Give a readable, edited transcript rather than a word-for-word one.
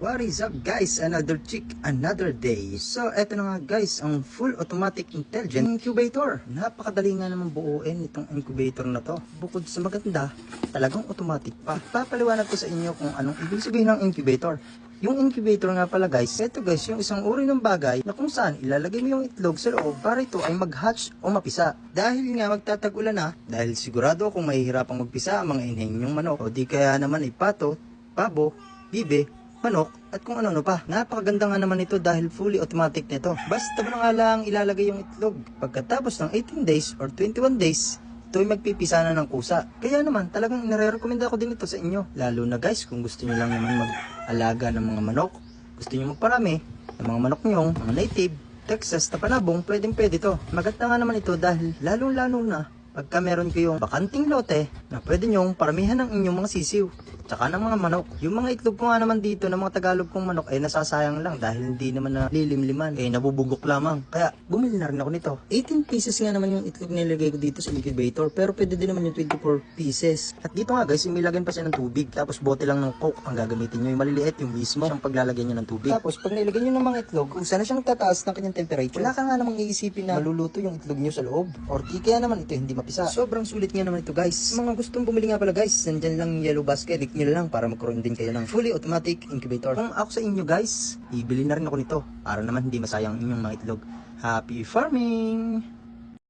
What is up guys? Another chick, another day. So eto na nga guys, ang full automatic intelligent incubator. Napakadali nga naman buuin itong incubator na to. Bukod sa maganda, talagang automatic pa. Papaliwanag ko sa inyo kung anong ibig sabihin ng incubator. Yung incubator nga pala guys, ito guys yung isang uri ng bagay na kung saan ilalagay mo yung itlog sa loob para ito ay mag-hatch o mapisa. Dahil nga magtatag-ulan na, dahil sigurado kung mahihirapang magpisa ang mga inhing yung manok o di kaya naman ay pato, pabo, bibe, manok, at kung ano-ano pa. Napakaganda nga naman ito dahil fully automatic nito. Basta mo na nga lang ilalagay yung itlog. Pagkatapos ng 18 days or 21 days, ito ay magpipisa na ng kusa. Kaya naman talagang inare-recommenda ko din ito sa inyo. Lalo na guys, kung gusto nyo lang naman mag-alaga ng mga manok, gusto nyo magparami ng mga manok nyo, mga native, Texas, Tapanabong, pwedeng-pwede to. Maganda nga naman ito dahil lalong-lalo na pagka meron kayong bakanting lote na pwede nyong paramihan ng inyong mga sisiw tsaka ng mga manok. Yung mga itlog ko nga naman dito ng mga Tagalog kong manok ay nasasayang lang dahil hindi naman na lilimliman, nabubugok lamang. Kaya bumili na rin ako nito. 18 pieces nga naman yung itlog nilagay ko dito sa incubator, pero pwede din naman yung 24 pieces. At dito nga guys, imilagyan pa siya ng tubig, tapos bote lang ng coke ang gagamitin nyo. Yung maliliit, yung mismo siyang paglalagyan nyo ng tubig. Tapos pag nilagyan nyo ng mga itlog, kung sana siyang tataas ng kanyang temperature, wala ka nga namang iisipin na maluluto yung itlog nyo sa loob, or di kaya naman ito hindi mapisa. Sobrang sulit nga naman ito guys. Mga gustong bumili nga pala guys, nandyan lang yung yellow basket, click nyo lang para magkaroon din kayo ng fully automatic incubator. Kung ako sa inyo guys, ibili na rin ako nito para naman hindi masayang inyong mga itlog. Happy farming!